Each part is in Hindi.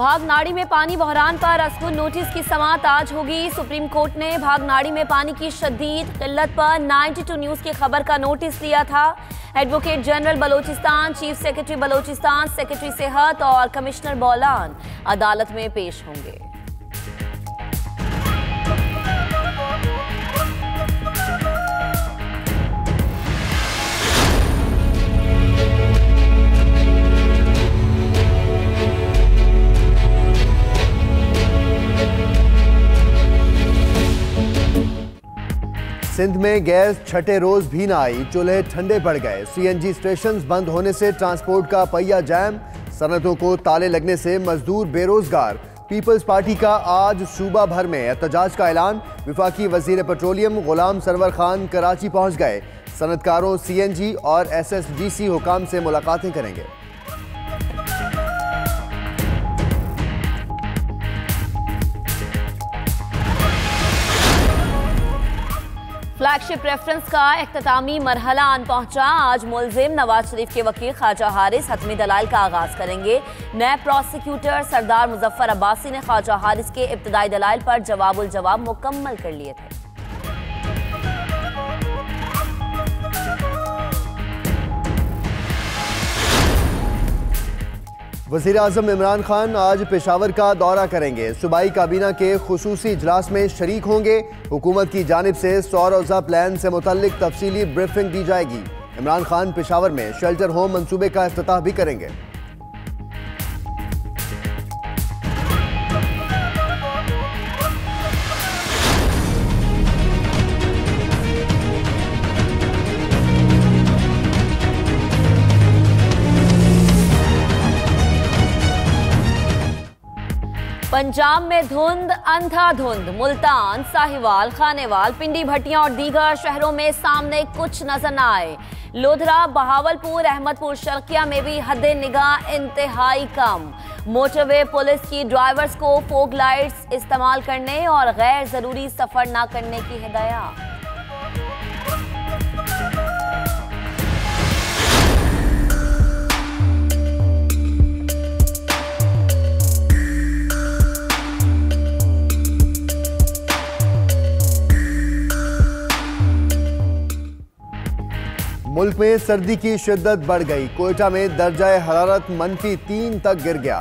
भागनाड़ी में पानी बहरान पर असकुन नोटिस की समाअत आज होगी। सुप्रीम कोर्ट ने भागनाड़ी में पानी की शदीद किल्लत पर 92 न्यूज की खबर का नोटिस लिया था। Advocate general Balochistan, chief secretary Balochistan, secretary सेहत और कमिश्नर बोलान अदालत में पेश होंगे। सिंध में गैस छठे रोज भी ना आई, चूल्हे ठंडे पड़ गए। सीएनजी स्टेशंस बंद होने से ट्रांसपोर्ट का पहिया जैम, सनतों को ताले लगने से मजदूर बेरोजगार। पीपल्स पार्टी का आज सूबा भर में एहतजाज का ऐलान। वफाकी वजीर पेट्रोलियम गुलाम सरवर खान कराची पहुंच गए। सनतकारों, सीएनजी और एसएसडीसी हुकाम से मुलाकातें करेंगे। फ्लैगशिप रेफरेंस का इख्तितामी मरहला आन पहुंचा। आज मुलजिम नवाज शरीफ के वकील ख्वाजा हारिस हतमी दलाइल का आगाज करेंगे। नए प्रोसिक्यूटर सरदार मुजफ्फर अब्बासी ने ख्वाजा हारिस के इब्तदाई दलाइल पर जवाबुल जवाब मुकम्मल कर लिए थे। वज़ीर आज़म इमरान खान आज पेशावर का दौरा करेंगे। सूबाई काबीना के खुसूसी इजलास में शरीक होंगे। हुकूमत की जानिब से सौर ऊर्जा प्लान से मुतल्लिक तफसीली ब्रीफिंग दी जाएगी। इमरान खान पेशावर में शेल्टर होम मंसूबे का इफ्तिताह भी करेंगे। पंजाब में धुंध अंधाधुंध। मुल्तान, साहिवाल, खानेवाल, पिंडी भट्टियां और दीगर शहरों में सामने कुछ नजर न आए। लोधरा, बहावलपुर, अहमदपुर, शर्किया में भी हद निगाह इंतहाई कम। मोटरवे पुलिस की ड्राइवर्स को फोग लाइट्स इस्तेमाल करने और गैर जरूरी सफर न करने की हिदायत। मुल्क में सर्दी की शिद्दत बढ़ गई। कोयटा में दर्जाए हरारत -3 तक गिर गया।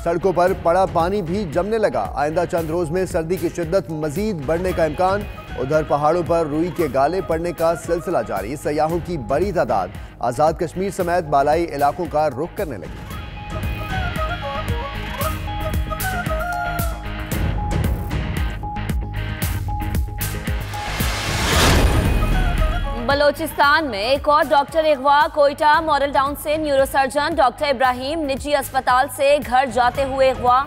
सड़कों पर पड़ा पानी भी जमने लगा। आइंदा चंद रोज में सर्दी की शिद्दत मजीद बढ़ने का इम्कान। उधर पहाड़ों पर रुई के गाले पड़ने का सिलसिला जारी। सयाहों की बड़ी तादाद आज़ाद कश्मीर समेत बालाई इलाकों का रुख करने लगी। बलोचिस्तान में एक और डॉक्टर अगवा। कोयटा मॉडल टाउन से न्यूरोसर्जन डॉक्टर इब्राहिम निजी अस्पताल से घर जाते हुए अगवा।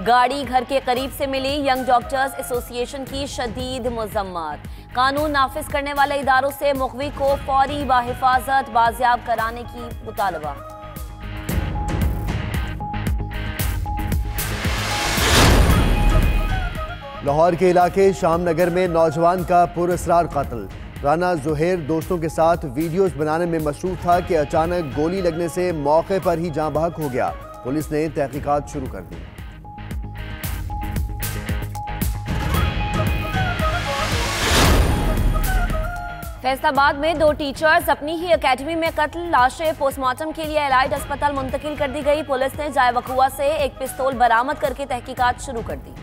गाड़ी घर के करीब से मिली। यंग डॉक्टर्स एसोसिएशन की शदीद मजम्मत। कानून नाफिज करने वाले इदारों से मुखवी को फौरी बाहिफाजत बाजियाब कराने की मुतालबा। लाहौर के इलाके शामनगर में नौजवान का पुरअसरार कत्ल। राना जुहेर दोस्तों के साथ वीडियोस बनाने में मसरूफ था कि अचानक गोली लगने से मौके पर ही जाँ बहक हो गया। पुलिस ने तहकीकात शुरू कर दी। फैसलाबाद में 2 टीचर्स अपनी ही एकेडमी में कत्ल। लाशें पोस्टमार्टम के लिए एलाइड अस्पताल मुंतकिल कर दी गई। पुलिस ने जाए वकुआ से एक पिस्तौल बरामद करके तहकीकात शुरू कर दी।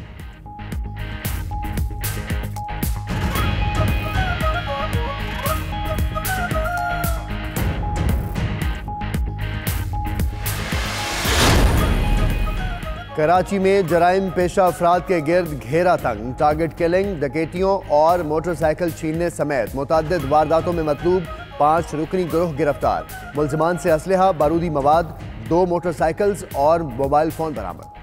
कराची में जराइम पेशा अफराद के गिर्द घेरा तंग। टारगेट किलिंग, डकैतियों और मोटरसाइकिल छीनने समेत मुतअद्दिद वारदातों में मतलूब 5 रुकनी गिरोह गिरफ्तार। मुलजिमान से असलहा, बारूदी मवाद, 2 मोटरसाइकिल्स और मोबाइल फोन बरामद।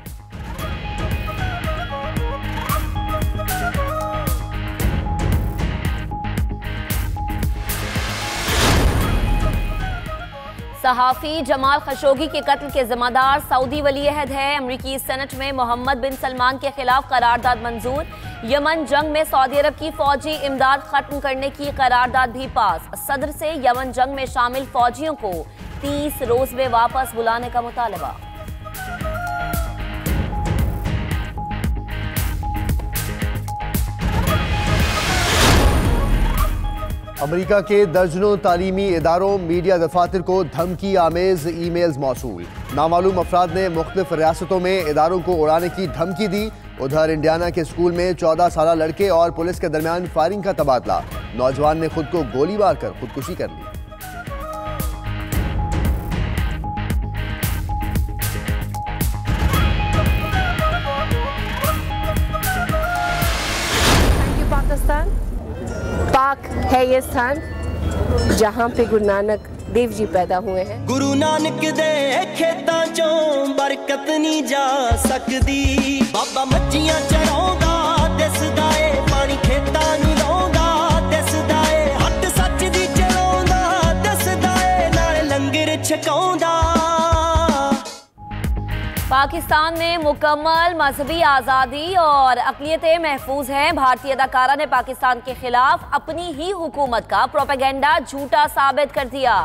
सहाफी जमाल खशोगी के कत्ल के जिम्मेदार सऊदी वली अहद है। अमरीकी सेनेट में मोहम्मद बिन सलमान के खिलाफ करारदाद मंजूर। यमन जंग में सऊदी अरब की फौजी इमदाद खत्म करने की करारदाद भी पास। सदर से यमन जंग में शामिल फौजियों को 30 रोज में वापस बुलाने का मुतालबा। अमेरिका के दर्जनों तालीमी इदारों मीडिया दफातर को धमकी आमेज ईमेल्स मौसूल। नामालूम अफराद ने मुख्तलिफ रियासतों में इदारों को उड़ाने की धमकी दी। उधर इंडियाना के स्कूल में 14 साल लड़के और पुलिस के दरमियान फायरिंग का तबादला। नौजवान ने खुद को गोली मारकर खुदकुशी कर ली। पाकिस्तान पाक है ये स्थान जहाँ पे गुरु नानक देव जी पैदा हुए हैं। गुरु नानक दे खेतां चों बरकत नहीं जा सकदी। बाबा मच्छियां चराउंदा दसदा ए पानी खेतां नूं लाउंदा दसदा ए हट सच दी चलाउंदा दसदा ए नाल लंगर छकाउंदा। पाकिस्तान में मुकम्मल मजहबी आज़ादी और अक़लियतें महफूज हैं। भारतीय अदाकारा ने पाकिस्तान के खिलाफ अपनी ही हुकूमत का प्रोपेगेंडा झूठा साबित कर दिया।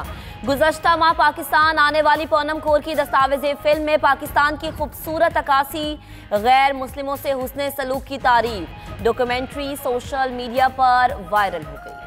गुज़श्ता माह पाकिस्तान आने वाली पूनम कौर की दस्तावेज़ी फिल्म में पाकिस्तान की खूबसूरत अक्कासी, गैर मुस्लिमों से हुस्ने सलूक की तारीफ। डॉक्यूमेंट्री सोशल मीडिया पर वायरल हो गई।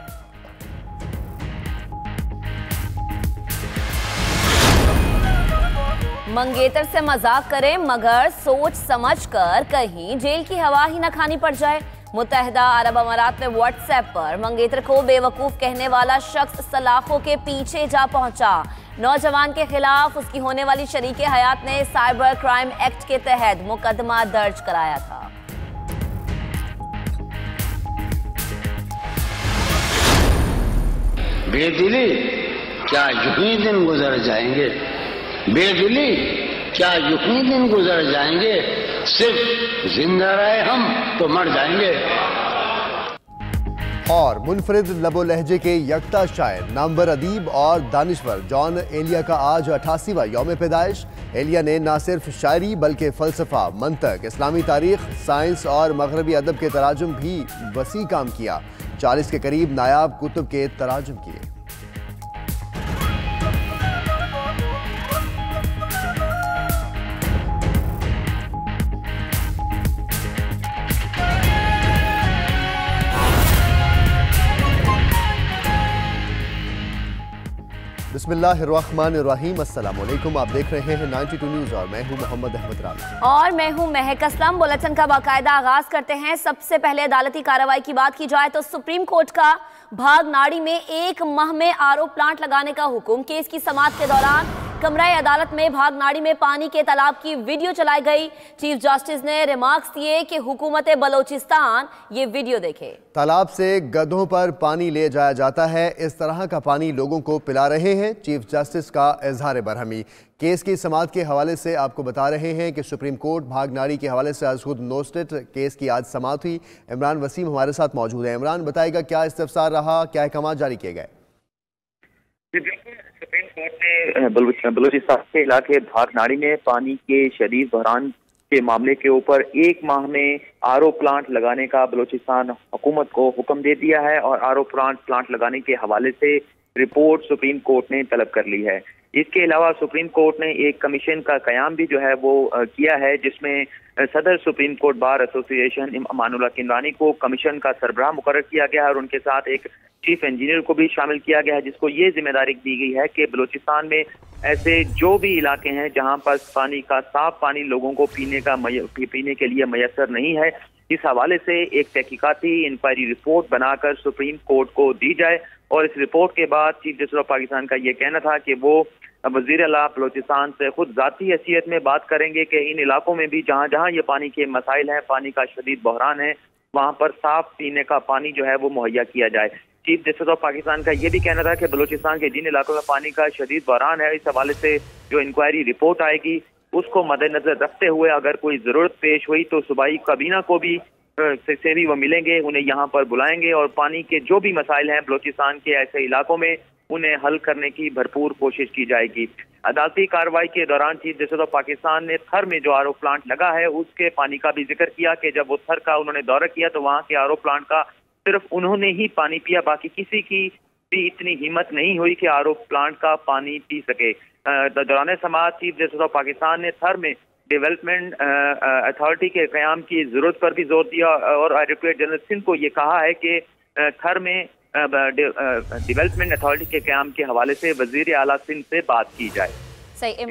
मंगेतर से मजाक करें मगर सोच समझ कर कहीं जेल की हवा ही न खानी पड़ जाए। मुत्तहिदा अरब अमारात में व्हाट्सएप पर मंगेतर को बेवकूफ कहने वाला शख्स सलाखों के पीछे जा पहुंचा। नौजवान के खिलाफ उसकी होने वाली शरीके हयात ने साइबर क्राइम एक्ट के तहत मुकदमा दर्ज कराया था। बेदिली क्या यूं ही दिन गुजर जाएंगे, बेदिली क्या यूं ही दिन गुजर जाएंगे, सिर्फ जिंदा रहे हम तो मर जाएंगे। और मुनफरिद लबो लहजे के यकता शायर नामवर अदीब और दानिश्वर जॉन एलिया का आज 88वां यौम पैदाइश। एलिया ने न सिर्फ शायरी बल्कि फ़लसफ़ा, मंतक, इस्लामी तारीख, साइंस और मगरबी अदब के तराजुम भी वसी काम किया। 40 के करीब नायाब कुतुब के तराजुम किए। बिस्मिल्लाहिर्रहमानिर्रहीम, अस्सलाम वालेकुम। आप देख रहे हैं 92 न्यूज़ और मैं हूं मोहम्मद अहमद राना और मैं हूं महक असलम। बुलेटिन का बाकायदा आगाज करते हैं। सबसे पहले अदालती कार्रवाई की बात की जाए तो सुप्रीम कोर्ट का भागनाड़ी में 1 माह में आरओ प्लांट लगाने का हुक्म। केस की समाअत के दौरान कमरा अदालत में भागनाड़ी में पानी के तालाब की वीडियो चलाई गई। चीफ जस्टिस ने रिमार्क्स दिए कि हुकूमत बलोचिस्तान ये वीडियो देखे। तालाब से गधों पर पानी ले जाया जाता है, इस तरह का पानी लोगों को पिला रहे हैं। चीफ जस्टिस का इजहार बरहमी। केस की समाअत के हवाले से आपको बता रहे हैं कि सुप्रीम कोर्ट भागनाड़ी के हवाले से आज खुद नोस्टेड केस की आज समाअत हुई। इमरान वसीम हमारे साथ मौजूद है। इमरान, बताएगा क्या इस्तफसार रहा, क्या अहकाम जारी किए गए? सुप्रीम कोर्ट ने बलूचिस्तान के इलाके भागनाड़ी में पानी के शदीद बहरान के मामले के ऊपर 1 माह में आरओ प्लांट लगाने का बलूचिस्तान हुकूमत को हुक्म दे दिया है और आरओ प्लांट लगाने के हवाले से रिपोर्ट सुप्रीम कोर्ट ने तलब कर ली है। इसके अलावा सुप्रीम कोर्ट ने एक कमीशन का कयाम भी जो है वो किया है, जिसमें सदर supreme court bar association Amanullah Kinwani को कमीशन का सरबराह मुकर्रर किया गया है और उनके साथ एक चीफ इंजीनियर को भी शामिल किया गया है, जिसको ये जिम्मेदारी दी गई है कि बलूचिस्तान में ऐसे जो भी इलाके हैं जहां पर पानी का साफ पानी लोगों को पीने के लिए मैसर नहीं है, इस हवाले से एक तहकीकाती इंक्वायरी रिपोर्ट बनाकर सुप्रीम कोर्ट को दी जाए। और इस रिपोर्ट के बाद चीफ जस्टिस ऑफ पाकिस्तान का ये कहना था कि वो वज़ीर आला बलूचिस्तान से खुद जाती हैसियत में बात करेंगे कि इन इलाकों में भी जहाँ जहाँ ये पानी के मसाइल हैं, पानी का शदीद बहरान है, वहाँ पर साफ पीने का पानी जो है वो मुहैया किया जाए। चीफ जस्टिस ऑफ पाकिस्तान का ये भी कहना था कि बलूचिस्तान के जिन इलाकों में पानी का शदीद बहरान है, इस हवाले से जो इंक्वायरी रिपोर्ट आएगी उसको मद्देनजर रखते हुए अगर कोई जरूरत पेश हुई तो सूबाई काबीना को भी से भी वो मिलेंगे, उन्हें यहाँ पर बुलाएंगे और पानी के जो भी मसाइल हैं बलूचिस्तान के ऐसे इलाकों में उन्हें हल करने की भरपूर कोशिश की जाएगी। अदालती कार्रवाई के दौरान चीफ जस्टिस ऑफ पाकिस्तान ने थर में जो आरओ प्लांट लगा है उसके पानी का भी जिक्र किया कि जब वो थर का उन्होंने दौरा किया तो वहाँ के आरओ प्लांट का सिर्फ उन्होंने ही पानी पिया, बाकी किसी की भी इतनी हिम्मत नहीं हुई कि आरओ प्लांट का पानी पी सके। दौरान समाअत चीफ जस्टिस ऑफ पाकिस्तान ने थर में डेवलपमेंट अथॉरिटी के क़याम की जरूरत पर भी जोर दिया और एडवोकेट जनरल सिंध को ये कहा है कि थर में डेवलपमेंट अथॉरिटी के क़याम के हवाले से वज़ीर आला सिंध से बात की जाए। सही।